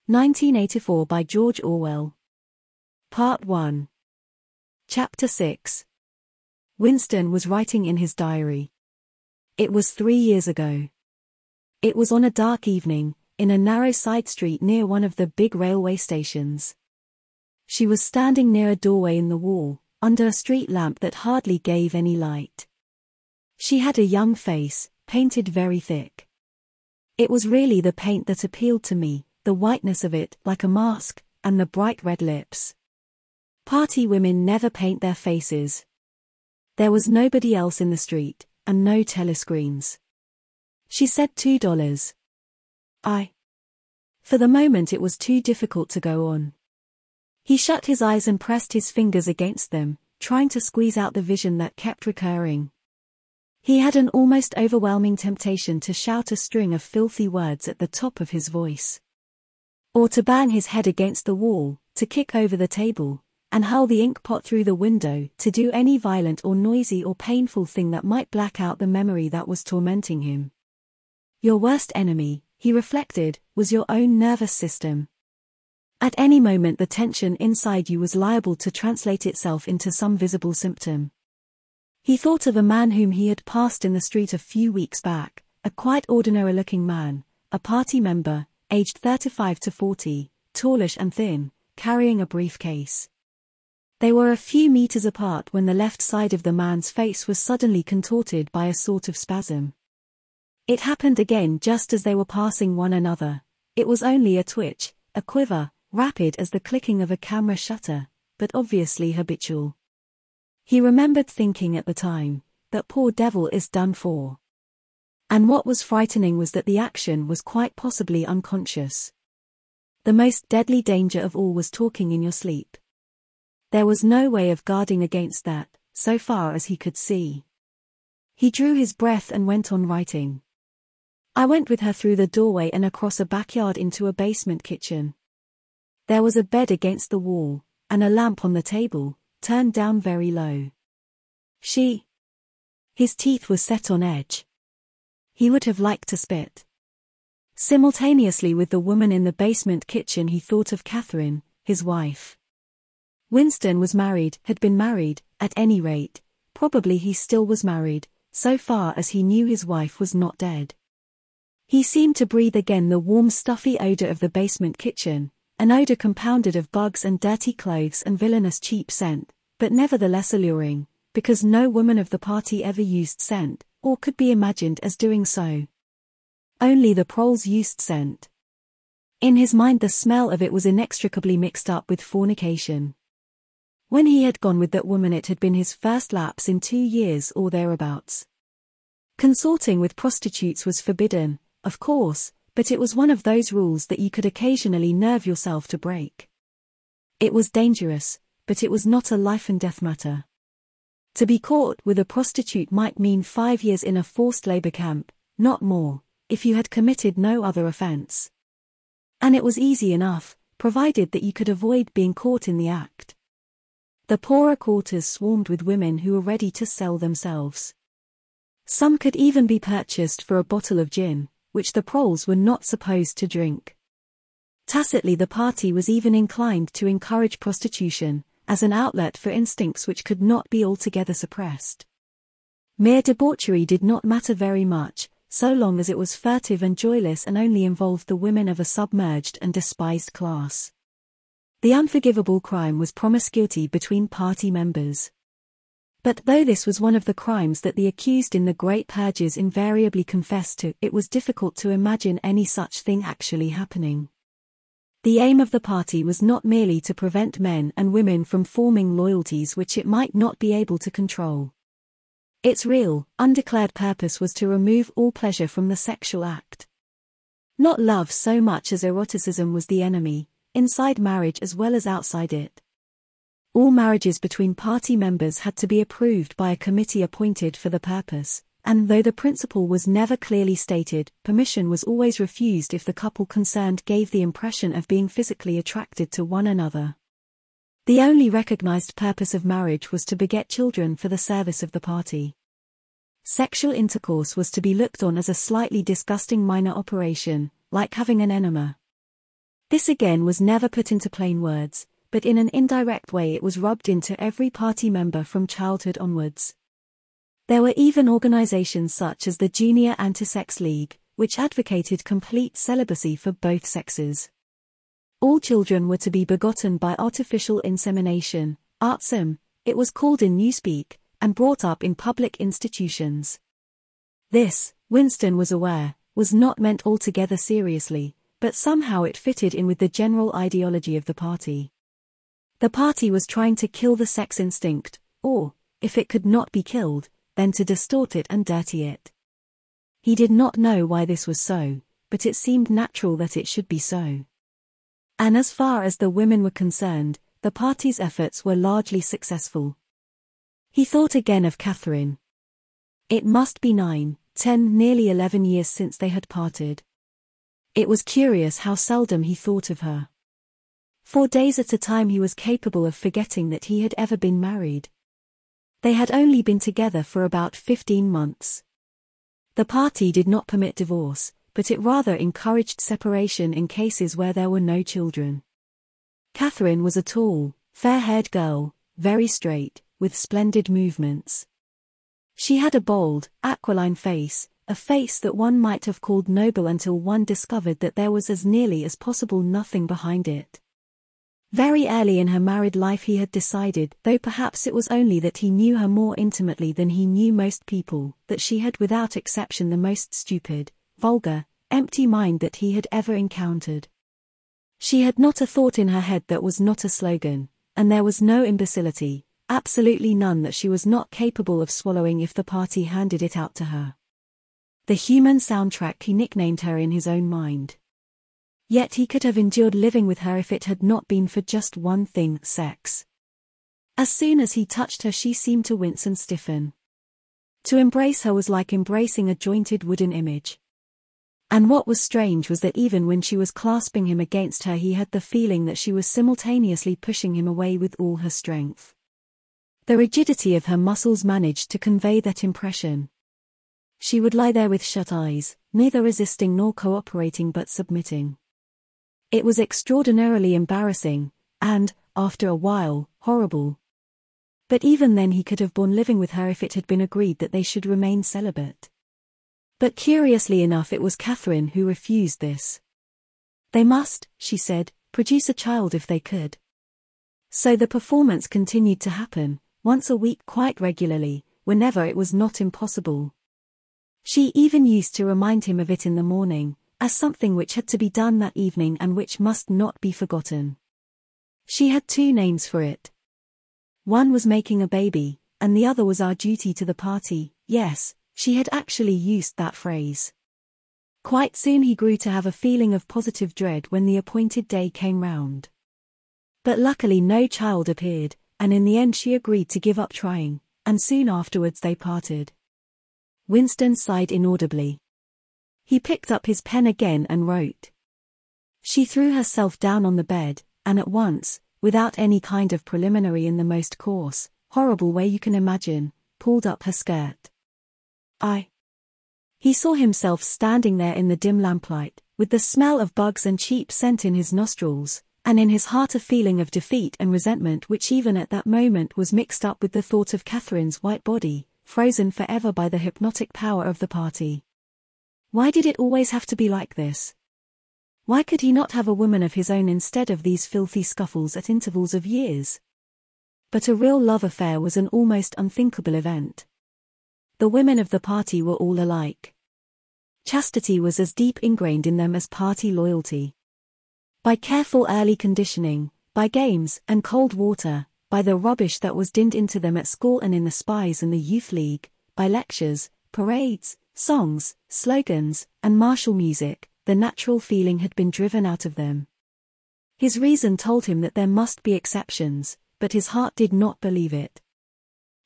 1984 by George Orwell. Part 1. Chapter 6. Winston was writing in his diary. It was 3 years ago. It was on a dark evening, in a narrow side street near one of the big railway stations. She was standing near a doorway in the wall, under a street lamp that hardly gave any light. She had a young face, painted very thick. It was really the paint that appealed to me, the whiteness of it, like a mask, and the bright red lips. Party women never paint their faces. There was nobody else in the street, and no telescreens. She said $2. For the moment it was too difficult to go on. He shut his eyes and pressed his fingers against them, trying to squeeze out the vision that kept recurring. He had an almost overwhelming temptation to shout a string of filthy words at the top of his voice. Or to bang his head against the wall, to kick over the table, and hurl the ink pot through the window, to do any violent or noisy or painful thing that might black out the memory that was tormenting him. Your worst enemy, he reflected, was your own nervous system. At any moment the tension inside you was liable to translate itself into some visible symptom. He thought of a man whom he had passed in the street a few weeks back, a quite ordinary-looking man, a party member, aged 35 to 40, tallish and thin, carrying a briefcase. They were a few meters apart when the left side of the man's face was suddenly contorted by a sort of spasm. It happened again just as they were passing one another. It was only a twitch, a quiver, rapid as the clicking of a camera shutter, but obviously habitual. He remembered thinking at the time, that poor devil is done for. And what was frightening was that the action was quite possibly unconscious. The most deadly danger of all was talking in your sleep. There was no way of guarding against that, so far as he could see. He drew his breath and went on writing. I went with her through the doorway and across a backyard into a basement kitchen. There was a bed against the wall, and a lamp on the table, turned down very low. His teeth were set on edge. He would have liked to spit. Simultaneously with the woman in the basement kitchen he thought of Catherine, his wife. Winston was married, had been married, at any rate, probably he still was married, so far as he knew his wife was not dead. He seemed to breathe again the warm stuffy odor of the basement kitchen, an odor compounded of bugs and dirty clothes and villainous cheap scent, but nevertheless alluring, because no woman of the party ever used scent, or could be imagined as doing so. Only the proles used scent. In his mind the smell of it was inextricably mixed up with fornication. When he had gone with that woman it had been his first lapse in 2 years or thereabouts. Consorting with prostitutes was forbidden, of course, but it was one of those rules that you could occasionally nerve yourself to break. It was dangerous, but it was not a life-and-death matter. To be caught with a prostitute might mean 5 years in a forced labor camp, not more, if you had committed no other offense. And it was easy enough, provided that you could avoid being caught in the act. The poorer quarters swarmed with women who were ready to sell themselves. Some could even be purchased for a bottle of gin, which the proles were not supposed to drink. Tacitly the party was even inclined to encourage prostitution, as an outlet for instincts which could not be altogether suppressed. Mere debauchery did not matter very much, so long as it was furtive and joyless and only involved the women of a submerged and despised class. The unforgivable crime was promiscuity between party members. But though this was one of the crimes that the accused in the great purges invariably confessed to, it was difficult to imagine any such thing actually happening. The aim of the party was not merely to prevent men and women from forming loyalties which it might not be able to control. Its real, undeclared purpose was to remove all pleasure from the sexual act. Not love so much as eroticism was the enemy, inside marriage as well as outside it. All marriages between party members had to be approved by a committee appointed for the purpose, and though the principle was never clearly stated, permission was always refused if the couple concerned gave the impression of being physically attracted to one another. The only recognized purpose of marriage was to beget children for the service of the party. Sexual intercourse was to be looked on as a slightly disgusting minor operation, like having an enema. This again was never put into plain words, but in an indirect way it was rubbed into every party member from childhood onwards. There were even organizations such as the Junior Anti-Sex League, which advocated complete celibacy for both sexes. All children were to be begotten by artificial insemination, ARTSIM, it was called in Newspeak, and brought up in public institutions. This, Winston was aware, was not meant altogether seriously, but somehow it fitted in with the general ideology of the party. The party was trying to kill the sex instinct, or, if it could not be killed, then to distort it and dirty it. He did not know why this was so, but it seemed natural that it should be so. And as far as the women were concerned, the party's efforts were largely successful. He thought again of Catherine. It must be 9, 10, nearly 11 years since they had parted. It was curious how seldom he thought of her. 4 days at a time he was capable of forgetting that he had ever been married. They had only been together for about 15 months. The party did not permit divorce, but it rather encouraged separation in cases where there were no children. Catherine was a tall, fair-haired girl, very straight, with splendid movements. She had a bold, aquiline face, a face that one might have called noble until one discovered that there was as nearly as possible nothing behind it. Very early in her married life he had decided, though perhaps it was only that he knew her more intimately than he knew most people, that she had without exception the most stupid, vulgar, empty mind that he had ever encountered. She had not a thought in her head that was not a slogan, and there was no imbecility, absolutely none that she was not capable of swallowing if the party handed it out to her. The human soundtrack he nicknamed her in his own mind. Yet he could have endured living with her if it had not been for just one thing, sex. As soon as he touched her she seemed to wince and stiffen. To embrace her was like embracing a jointed wooden image. And what was strange was that even when she was clasping him against her he had the feeling that she was simultaneously pushing him away with all her strength. The rigidity of her muscles managed to convey that impression. She would lie there with shut eyes, neither resisting nor cooperating but submitting. It was extraordinarily embarrassing, and, after a while, horrible. But even then he could have borne living with her if it had been agreed that they should remain celibate. But curiously enough it was Catherine who refused this. They must, she said, produce a child if they could. So the performance continued to happen, once a week quite regularly, whenever it was not impossible. She even used to remind him of it in the morning, as something which had to be done that evening and which must not be forgotten. She had 2 names for it. One was making a baby, and the other was our duty to the party. Yes, she had actually used that phrase. Quite soon he grew to have a feeling of positive dread when the appointed day came round. But luckily no child appeared, and in the end she agreed to give up trying, and soon afterwards they parted. Winston sighed inaudibly. He picked up his pen again and wrote. She threw herself down on the bed, and at once, without any kind of preliminary in the most coarse, horrible way you can imagine, pulled up her skirt. He saw himself standing there in the dim lamplight, with the smell of bugs and cheap scent in his nostrils, and in his heart a feeling of defeat and resentment which even at that moment was mixed up with the thought of Catherine's white body, frozen forever by the hypnotic power of the party. Why did it always have to be like this? Why could he not have a woman of his own instead of these filthy scuffles at intervals of years? But a real love affair was an almost unthinkable event. The women of the party were all alike. Chastity was as deep ingrained in them as party loyalty. By careful early conditioning, by games and cold water, by the rubbish that was dinned into them at school and in the spies and the youth league, by lectures, parades, songs, slogans, and martial music, the natural feeling had been driven out of them. His reason told him that there must be exceptions, but his heart did not believe it.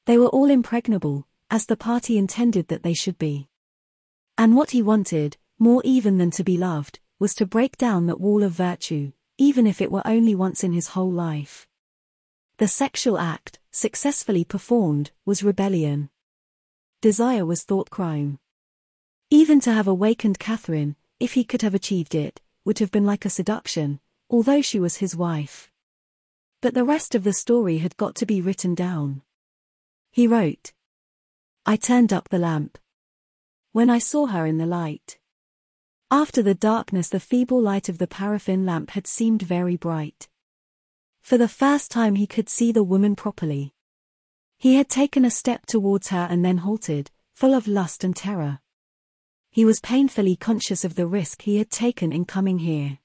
They were all impregnable, as the party intended that they should be. And what he wanted, more even than to be loved, was to break down that wall of virtue, even if it were only once in his whole life. The sexual act, successfully performed, was rebellion. Desire was thought crime. Even to have awakened Catherine, if he could have achieved it, would have been like a seduction, although she was his wife. But the rest of the story had got to be written down. He wrote, "I turned up the lamp. When I saw her in the light. After the darkness, the feeble light of the paraffin lamp had seemed very bright. For the first time he could see the woman properly. He had taken a step towards her and then halted, full of lust and terror. He was painfully conscious of the risk he had taken in coming here.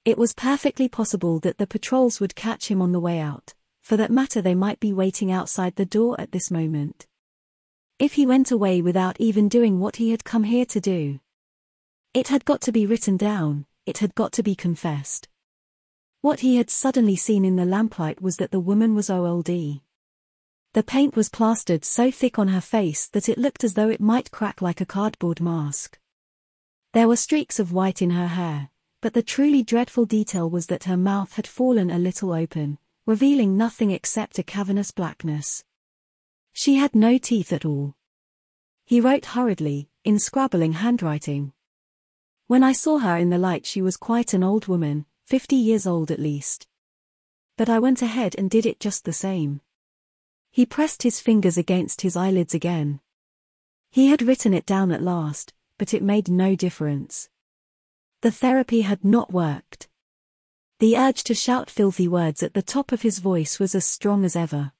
It was perfectly possible that the patrols would catch him on the way out, for that matter they might be waiting outside the door at this moment. If he went away without even doing what he had come here to do. It had got to be written down, it had got to be confessed. What he had suddenly seen in the lamplight was that the woman was old. The paint was plastered so thick on her face that it looked as though it might crack like a cardboard mask. There were streaks of white in her hair, but the truly dreadful detail was that her mouth had fallen a little open, revealing nothing except a cavernous blackness. She had no teeth at all. He wrote hurriedly, in scrabbling handwriting. When I saw her in the light she was quite an old woman, 50 years old at least. But I went ahead and did it just the same. He pressed his fingers against his eyelids again. He had written it down at last, but it made no difference. The therapy had not worked. The urge to shout filthy words at the top of his voice was as strong as ever.